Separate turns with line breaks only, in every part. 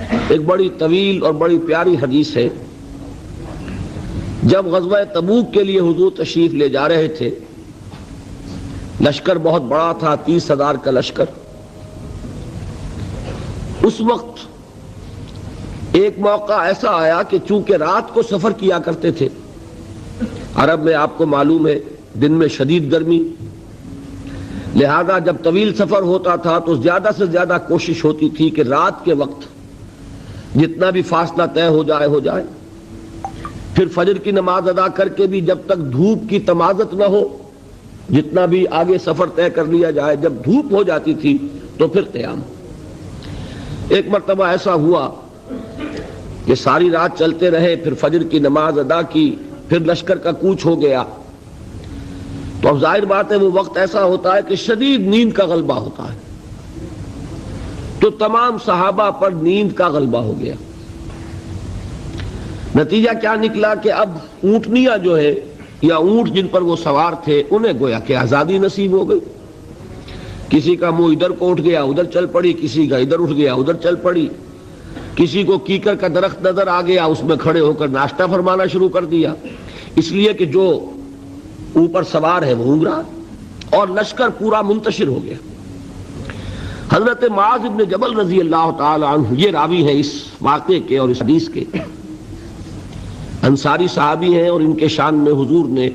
ایک بڑی طویل اور بڑی پیاری حدیث ہے. جب غزوہ تبوک کے لیے حضور تشریف لے جا رہے تھے، لشکر بہت بڑا تھا، 30,000 کا لشکر. اس وقت ایک موقع ایسا آیا کہ چونکہ رات کو سفر کیا کرتے تھے، عرب میں آپ کو معلوم ہے دن میں شدید گرمی، لہذا جب طویل سفر ہوتا تھا تو زیادہ سے زیادہ کوشش ہوتی تھی کہ رات کے وقت جتنا بھی فاصلہ طے ہو جائے. پھر فجر کی نماز ادا کر کے بھی جب تک دھوپ کی تمازت نہ ہو، جتنا بھی آگے سفر طے کر لیا جائے، جب دھوپ ہو جاتی تھی تو پھر قیام. ایک مرتبہ ایسا ہوا کہ ساری رات چلتے رہے، پھر فجر کی نماز ادا کی، پھر لشکر کا کوچ ہو گیا. تو اب ظاہر بات ہے وہ وقت ایسا ہوتا ہے کہ شدید نیند کا غلبہ ہوتا ہے، تو تمام صحابہ پر نیند کا غلبہ ہو گیا. نتیجہ کیا نکلا کہ اب اونٹنیاں جو ہے یا اونٹ جن پر وہ سوار تھے انہیں گویا کہ آزادی نصیب ہو گئی. کسی کا منہ ادھر کو اٹھ گیا ادھر چل پڑی، کسی کا ادھر اٹھ گیا ادھر چل پڑی، کسی کو کیکر کا درخت نظر آ گیا اس میں کھڑے ہو کر ناشتہ فرمانا شروع کر دیا، اس لیے کہ جو اوپر سوار ہے وہ اونگ رہا، اور لشکر پورا منتشر ہو گیا. حضرت معاذ بن جبل رضی اللہ تعالی عنہ یہ راوی ہیں اس واقعے کے اور اس حدیث کے، انصاری صحابی ہیں، اور ان کے شان میں حضور نے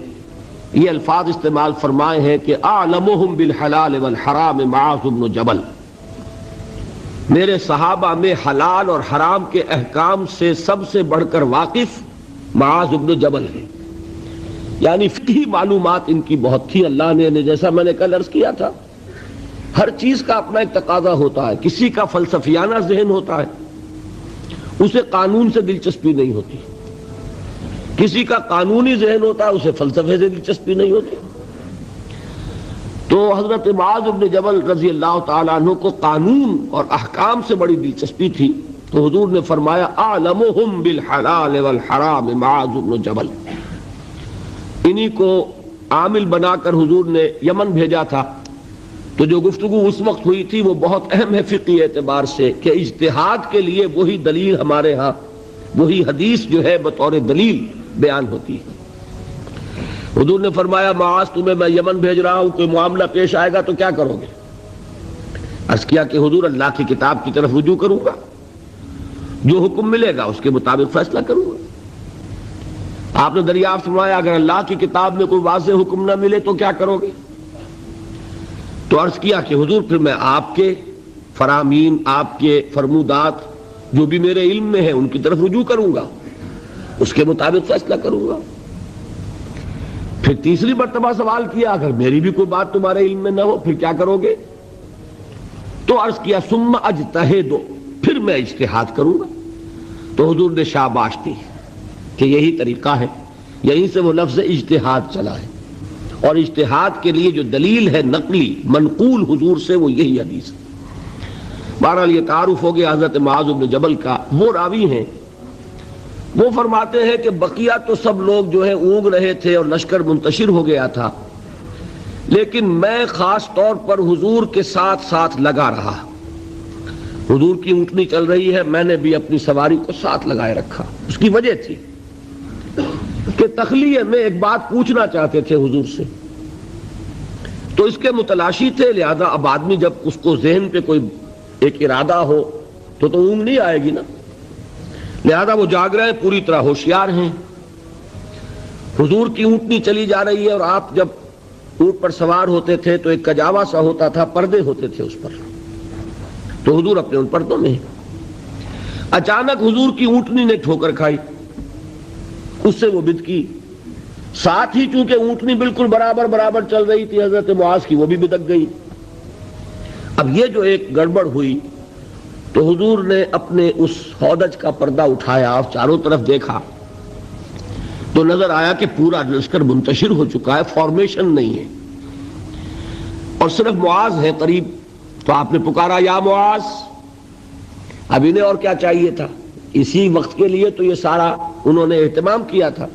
یہ الفاظ استعمال فرمائے ہیں کہ اعلمہم بالحلال والحرام معاذ بن جبل. میرے صحابہ میں حلال اور حرام کے احکام سے سب سے بڑھ کر واقف معاذ بن جبل ہیں. یعنی فقہی معلومات ان کی بہت تھی. اللہ نے جیسا میں نے کل عرض کیا تھا، ہر چیز کا اپنا ایک تقاضا ہوتا ہے. کسی کا فلسفیانہ ذہن ہوتا ہے، اسے قانون سے دلچسپی نہیں ہوتی. کسی کا قانونی ذہن ہوتا ہے، اسے فلسفے سے دلچسپی نہیں ہوتی. تو حضرت معاذ بن جبل رضی اللہ تعالیٰ عنہ کو قانون اور احکام سے بڑی دلچسپی تھی، تو حضور نے فرمایا اعلمہم بالحلال والحرام معاذ بن جبل. انہی کو عامل بنا کر حضور نے یمن بھیجا تھا. تو جو گفتگو اس وقت ہوئی تھی وہ بہت اہم ہے فقہی اعتبار سے، کہ اجتہاد کے لیے وہی دلیل ہمارے ہاں، وہی حدیث جو ہے بطور دلیل بیان ہوتی ہے. حضور نے فرمایا معاذ تمہیں میں یمن بھیج رہا ہوں، کوئی معاملہ پیش آئے گا تو کیا کرو گے؟ عرض کیا کہ حضور اللہ کی کتاب کی طرف رجوع کروں گا، جو حکم ملے گا اس کے مطابق فیصلہ کروں گا. آپ نے دریافت فرمایا اگر اللہ کی کتاب میں کوئی واضح حکم نہ ملے تو کیا کرو گے؟ تو عرض کیا کہ حضور پھر میں آپ کے فرامین، آپ کے فرمودات جو بھی میرے علم میں ہیں ان کی طرف رجوع کروں گا، اس کے مطابق فیصلہ کروں گا. پھر تیسری مرتبہ سوال کیا اگر میری بھی کوئی بات تمہارے علم میں نہ ہو پھر کیا کرو گے؟ تو عرض کیا ثم اجتہد، پھر میں اجتہاد کروں گا. تو حضور نے شاباش دی کہ یہی طریقہ ہے، یہیں سے وہ لفظ اجتہاد چلا ہے. اور اجتہاد کے لیے جو دلیل ہے نقلی منقول حضور سے وہ یہی حدیث ہے. بہرحال یہ تعارف ہو گیا حضرت معاذ بن جبل کا. وہ راوی ہیں، وہ فرماتے ہیں کہ بقیہ تو سب لوگ جو ہے اونگ رہے تھے اور لشکر منتشر ہو گیا تھا، لیکن میں خاص طور پر حضور کے ساتھ ساتھ لگا رہا. حضور کی اونٹنی چل رہی ہے، میں نے بھی اپنی سواری کو ساتھ لگائے رکھا. اس کی وجہ تھی کہ تخلیہ میں ایک بات پوچھنا چاہتے تھے حضور سے، تو اس کے متلاشی تھے. لہذا اب آدمی جب اس کو ذہن پہ کوئی ایک ارادہ ہو تو اونگ نہیں آئے گی نا. لہذا وہ جاگ رہے ہیں، پوری طرح ہوشیار ہیں. حضور کی اونٹنی چلی جا رہی ہے اور آپ جب اونٹ پر سوار ہوتے تھے تو ایک کجاوا سا ہوتا تھا، پردے ہوتے تھے اس پر، تو حضور اپنے ان پردوں میں. اچانک حضور کی اونٹنی نے ٹھوکر کھائی، اس سے وہ بد کی. ساتھ ہی چونکہ اونٹنی بالکل برابر چل رہی تھی حضرت معاذ کی، وہ بھی بدک گئی. اب یہ جو ایک گڑبڑ ہوئی تو حضور نے اپنے اس ہودج کا پردہ اٹھایا اور چاروں طرف دیکھا تو نظر آیا کہ پورا لشکر منتشر ہو چکا ہے، فارمیشن نہیں ہے، اور صرف معاذ ہے قریب. تو آپ نے پکارا یا معاذ. اب انہیں اور کیا چاہیے تھا؟ اسی وقت کے لیے تو یہ سارا انہوں نے اہتمام کیا تھا.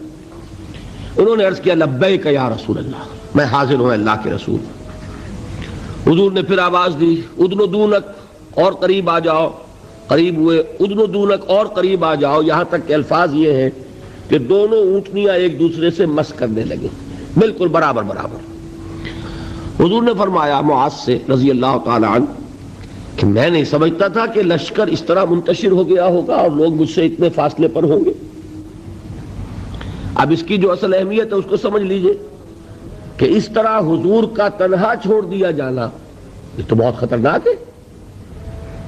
انہوں نے عرض کیا لبیک یا رسول اللہ، میں حاضر ہوں اللہ کے رسول. حضور نے پھر آواز دی ادنو دونک، اور قریب آ جاؤ. قریب ہوئے، ادنو دونک اور قریب آ جاؤ، یہاں تک کہ الفاظ یہ ہیں کہ دونوں اونٹنیاں ایک دوسرے سے مس کرنے لگے، بالکل برابر برابر۔ حضور نے فرمایا معاذ سے رضی اللہ تعالی عنہ کہ میں نہیں سمجھتا تھا کہ لشکر اس طرح منتشر ہو گیا ہوگا اور لوگ مجھ سے اتنے فاصلے پر ہوں گے۔ اب اس کی جو اصل اہمیت ہے اس کو سمجھ لیجئے کہ اس طرح حضور کا تنہا چھوڑ دیا جانا یہ تو بہت خطرناک ہے۔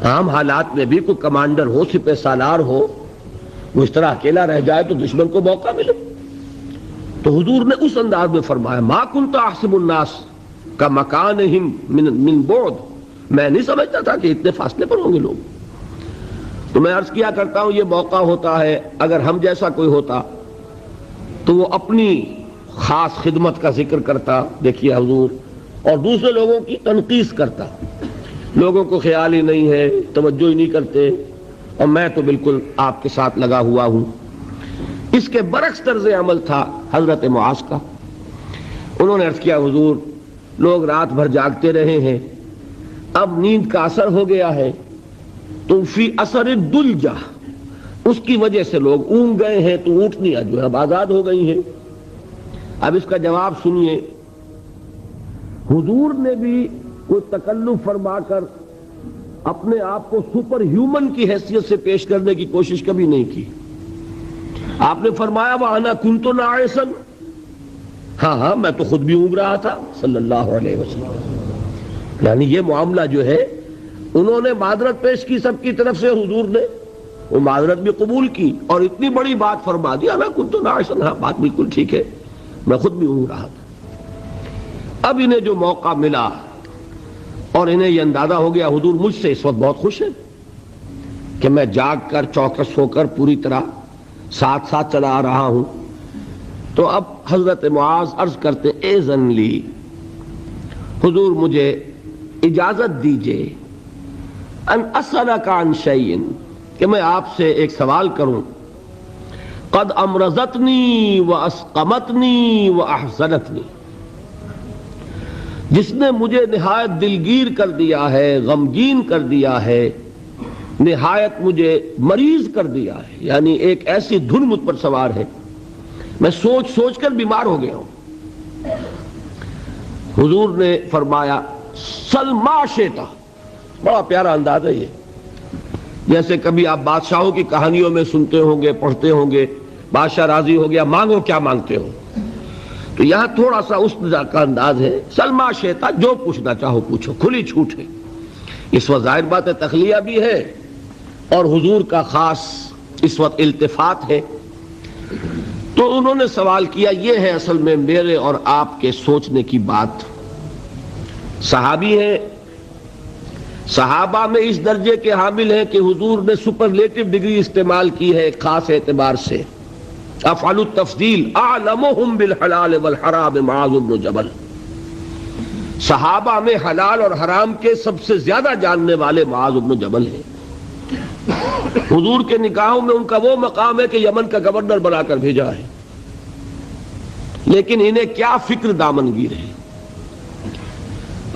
عام حالات میں بھی کوئی کمانڈر ہو، سپہ سالار ہو، وہ اس طرح اکیلا رہ جائے تو دشمن کو موقع ملے۔ تو حضور نے اس انداز میں فرمایا ما کنت احسب الناس کا مکانہم من بعد، میں نہیں سمجھتا تھا کہ اتنے فاصلے پر ہوں گے لوگ۔ تو میں عرض کیا کرتا ہوں یہ موقع ہوتا ہے، اگر ہم جیسا کوئی ہوتا تو وہ اپنی خاص خدمت کا ذکر کرتا، دیکھیے حضور، اور دوسرے لوگوں کی تنقیص کرتا، لوگوں کو خیال ہی نہیں ہے، توجہ ہی نہیں کرتے، اور میں تو بالکل آپ کے ساتھ لگا ہوا ہوں۔ اس کے برعکس طرز عمل تھا حضرت معاذ کا۔ انہوں نے عرض کیا حضور لوگ رات بھر جاگتے رہے ہیں، اب نیند کا اثر ہو گیا ہے، تو فی اثر الدلجہ، اس کی وجہ سے لوگ اونگ گئے ہیں، تو اونٹنیاں جو ہے اب آزاد ہو گئی ہیں۔ اب اس کا جواب سنیے، حضور نے بھی کوئی تکلف فرما کر اپنے آپ کو سپر ہیومن کی حیثیت سے پیش کرنے کی کوشش کبھی نہیں کی۔ آپ نے فرمایا وَأَنَا كُنْتُ نَاعِسًا، ہاں میں تو خود بھی اونگ رہا تھا صلی اللہ علیہ وسلم۔ یعنی یہ معاملہ جو ہے انہوں نے معذرت پیش کی سب کی طرف سے، حضور نے وہ معذرت بھی قبول کی اور اتنی بڑی بات فرما دی انا كنت ناعسا، ہاں بات بالکل ٹھیک ہے، میں خود بھی اونگ رہا تھا۔ اب انہیں جو موقع ملا اور انہیں یہ اندازہ ہو گیا حضور مجھ سے اس وقت بہت خوش ہے کہ میں جاگ کر چوکس ہو کر پوری طرح ساتھ ساتھ چلا آ رہا ہوں، تو اب حضرت معاذ عرض کرتے اذن لی، حضور مجھے اجازت دیجئے ان اسألک عن شیء، کہ میں آپ سے ایک سوال کروں، قد امرضتنی واسقمتنی واحزنتنی، جس نے مجھے نہایت دلگیر کر دیا ہے، غمگین کر دیا ہے، نہایت مجھے مریض کر دیا ہے، یعنی ایک ایسی دھن مجھ پر سوار ہے، میں سوچ سوچ کر بیمار ہو گیا ہوں۔ حضور نے فرمایا سل ما شئت، بڑا پیارا انداز ہے یہ، جیسے کبھی آپ بادشاہوں کی کہانیوں میں سنتے ہوں گے، پڑھتے ہوں گے، بادشاہ راضی ہو گیا مانگو کیا مانگتے ہو، تو یہاں تھوڑا سا اس کا انداز ہے، سل ما شئت، جو پوچھنا چاہو پوچھو، کھلی چھوٹ ہے۔ اس وقت ظاہر بات ہے تخلیہ بھی ہے اور حضور کا خاص اس وقت التفات ہے۔ تو انہوں نے سوال کیا، یہ ہے اصل میں میرے اور آپ کے سوچنے کی بات۔ صحابی ہیں، صحابہ میں اس درجے کے حامل ہیں کہ حضور نے سپرلیٹو ڈگری استعمال کی ہے ایک خاص اعتبار سے، افعل التفضیل اعلمهم بالحلال والحرام معاذ بن جبل، صحابہ میں حلال اور حرام کے سب سے زیادہ جاننے والے معاذ بن جبل ہیں۔ حضور کے نکاحوں میں ان کا وہ مقام ہے کہ یمن کا گورنر بنا کر بھیجا ہے، لیکن انہیں کیا فکر دامنگیر ہے۔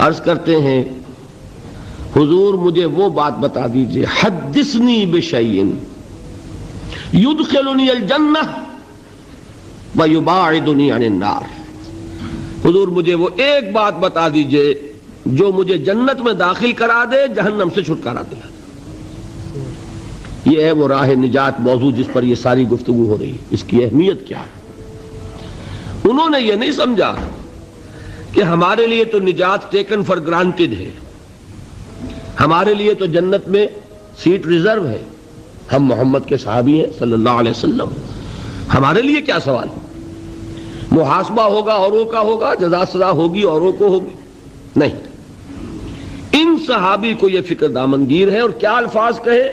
عرض کرتے ہیں حضور مجھے وہ بات بتا دیجئے، حدثنی بشیء یدخلنی الجنہ ویباعدنی عن النار، حضور مجھے وہ ایک بات بتا دیجئے جو مجھے جنت میں داخل کرا دے، جہنم سے چھٹکارا دلا دے۔ یہ ہے وہ راہ نجات موضوع جس پر یہ ساری گفتگو ہو رہی ہے، اس کی اہمیت کیا ہے۔ انہوں نے یہ نہیں سمجھا کہ ہمارے لیے تو نجات ٹیکن فار گرانٹڈ ہے، ہمارے لیے تو جنت میں سیٹ ریزرو ہے، ہم محمد کے صحابی ہیں صلی اللہ علیہ وسلم، ہمارے لیے کیا سوال، محاسبہ ہوگا اوروں کا ہوگا، جزا سزا ہوگی اوروں کو ہوگی، نہیں۔ ان صحابی کو یہ فکر دامنگیر ہے، اور کیا الفاظ کہے،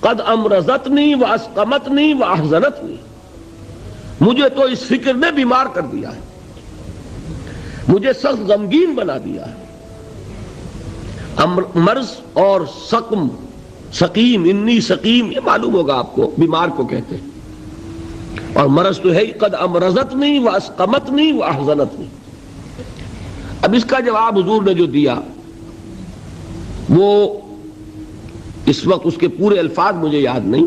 قد امرضتنی واسقمتنی واحزنتنی، مجھے تو اس فکر نے بیمار کر دیا ہے، مجھے سخت غمگین بنا دیا ہے۔ مرض اور سقم، سقیم، انی سقیم، یہ معلوم ہوگا آپ کو، بیمار کو کہتے ہیں، اور مرض تو ہے قد امرضتنی واسقمتنی واحزنتنی۔ اب اس کا جواب حضور نے جو دیا وہ اس وقت اس کے پورے الفاظ مجھے یاد نہیں،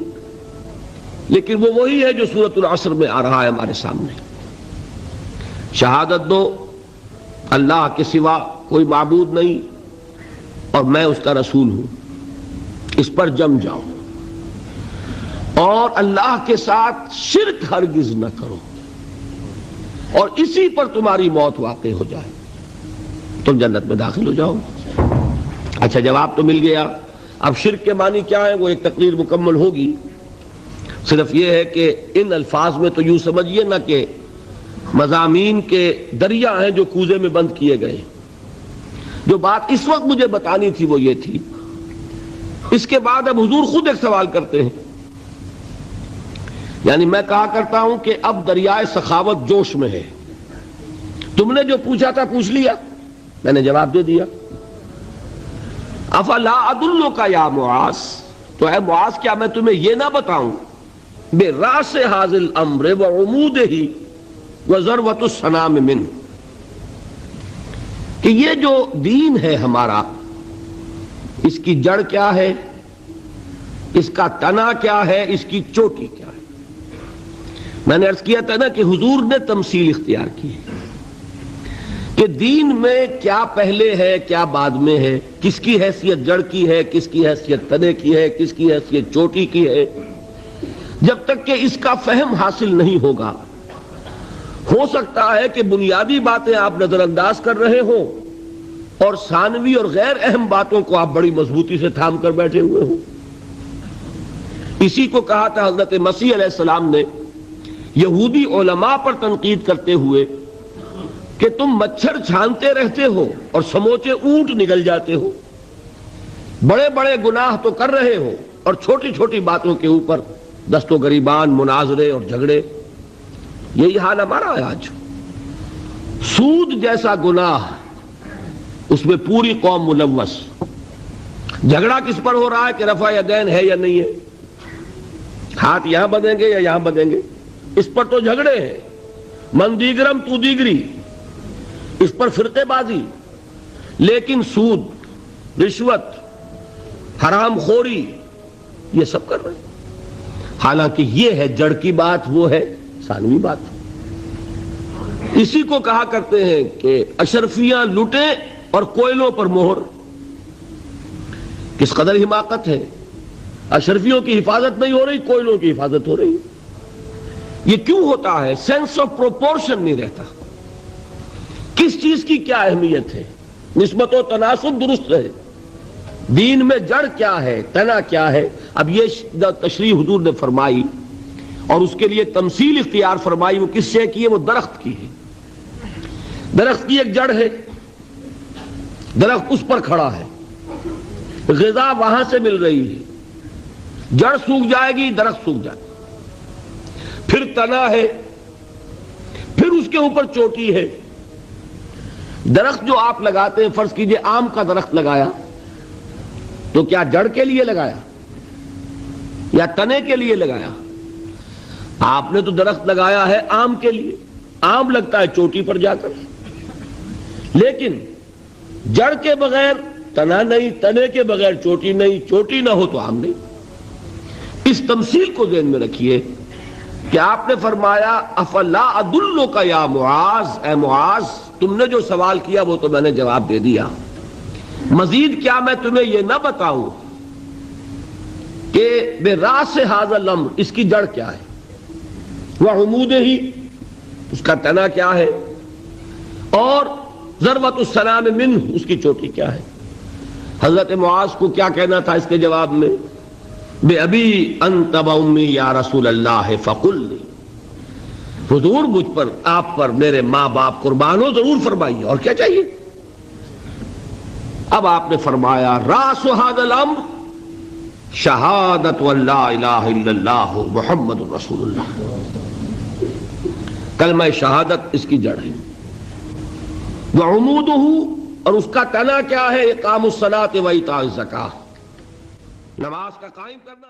لیکن وہ وہی ہے جو سورۃ العصر میں آ رہا ہے ہمارے سامنے. شہادت دو اللہ کے سوا کوئی معبود نہیں اور میں اس کا رسول ہوں، اس پر جم جاؤ، اور اللہ کے ساتھ شرک ہرگز نہ کرو، اور اسی پر تمہاری موت واقع ہو جائے، تم جنت میں داخل ہو جاؤ. اچھا، جواب تو مل گیا. اب شرک کے معنی کیا ہے وہ ایک تقریر مکمل ہوگی. صرف یہ ہے کہ ان الفاظ میں تو یوں سمجھیے نہ کہ مضامین کے دریا ہیں جو کوزے میں بند کیے گئے. جو بات اس وقت مجھے بتانی تھی وہ یہ تھی. اس کے بعد اب حضور خود ایک سوال کرتے ہیں. یعنی میں کہا کرتا ہوں کہ اب دریائے سخاوت جوش میں ہے. تم نے جو پوچھا تھا پوچھ لیا، میں نے جواب دے دیا. افلا ادلک یا معاذ، تو اے معاذ کیا میں تمہیں یہ نہ بتاؤں بے راس ھذا الامر وعمودہ وذروۃ السنام منہ، کہ یہ جو دین ہے ہمارا، اس کی جڑ کیا ہے، اس کا تنا کیا ہے، اس کی چوٹی کیا ہے. میں نے عرض کیا تھا نا کہ حضور نے تمثیل اختیار کی ہے کہ دین میں کیا پہلے ہے کیا بعد میں ہے، کس کی حیثیت جڑ کی ہے، کس کی حیثیت تنے کی ہے، کس کی حیثیت چوٹی کی ہے. جب تک کہ اس کا فہم حاصل نہیں ہوگا، ہو سکتا ہے کہ بنیادی باتیں آپ نظر انداز کر رہے ہوں اور ثانوی اور غیر اہم باتوں کو آپ بڑی مضبوطی سے تھام کر بیٹھے ہوئے ہوں. اسی کو کہا تھا حضرت مسیح علیہ السلام نے یہودی علماء پر تنقید کرتے ہوئے کہ تم مچھر چھانتے رہتے ہو اور سموچے اونٹ نگل جاتے ہو. بڑے بڑے گناہ تو کر رہے ہو اور چھوٹی چھوٹی باتوں کے اوپر دست و گریبان، مناظرے اور جھگڑے. یہی حال ہمارا ہے آج. سود جیسا گناہ، اس میں پوری قوم ملوث. جھگڑا کس پر ہو رہا ہے کہ رفع یدین ہے یا نہیں ہے، ہاتھ یہاں بدیں گے یا یہاں بدیں گے، اس پر تو جھگڑے ہیں. من دیگرم تو دیگری، اس پر فرقے بازی. لیکن سود، رشوت، حرام خوری، یہ سب کر رہے ہیں. حالانکہ یہ ہے جڑ کی بات، وہ ہے ثانوی بات. اسی کو کہا کرتے ہیں کہ اشرفیاں لٹے اور کوئلوں پر مہر. کس قدر حماقت ہے. اشرفیوں کی حفاظت نہیں ہو رہی، کوئلوں کی حفاظت ہو رہی. یہ کیوں ہوتا ہے؟ سینس آف پروپورشن نہیں رہتا. کس چیز کی کیا اہمیت ہے، نسبت و تناسب درست ہے. دین میں جڑ کیا ہے، تنا کیا ہے. اب یہ تشریح حضور نے فرمائی اور اس کے لیے تمثیل اختیار فرمائی. وہ کس سے کی ہے؟ وہ درخت کی ہے. درخت کی ایک جڑ ہے، درخت اس پر کھڑا ہے، غذا وہاں سے مل رہی ہے. جڑ سوکھ جائے گی، درخت سوکھ جائے گا. پھر تنا ہے، پھر اس کے اوپر چوٹی ہے. درخت جو آپ لگاتے ہیں، فرض کیجئے آم کا درخت لگایا تو کیا جڑ کے لیے لگایا یا تنے کے لیے لگایا؟ آپ نے تو درخت لگایا ہے آم کے لیے. آم لگتا ہے چوٹی پر جا کر، لیکن جڑ کے بغیر تنا نہیں، تنے کے بغیر چوٹی نہیں، چوٹی نہ ہو تو آم نہیں. اس تمثیل کو ذہن میں رکھیے کہ آپ نے فرمایا افلا ادلک یا معاذ، اے معاذ تم نے جو سوال کیا وہ تو میں نے جواب دے دیا. مزید کیا میں تمہیں یہ نہ بتاؤں کہ بے راس ھذا الامر، اس کی جڑ کیا ہے، وعمودہ، اس کا تنا کیا ہے، اور ذروۃ السنام منہ، اس کی چوٹی کیا ہے. حضرت معاذ کو کیا کہنا تھا اس کے جواب میں؟ بے ابی انت و امی یا رسول اللہ فقل لی، حضور مجھ پر، آپ پر میرے ماں باپ قربان ہو، ضرور فرمائیے، اور کیا چاہیے. اب آپ نے فرمایا راس ھذا الامر شہادت ان لا الہ الا اللہ محمد رسول اللہ. کلمہ شہادت اس کی جڑ ہے. وعمودہ، اور اس کا تنا کیا ہے؟ اقام الصلاۃ و ایتاء الزکاۃ، نماز کا قائم کرنا.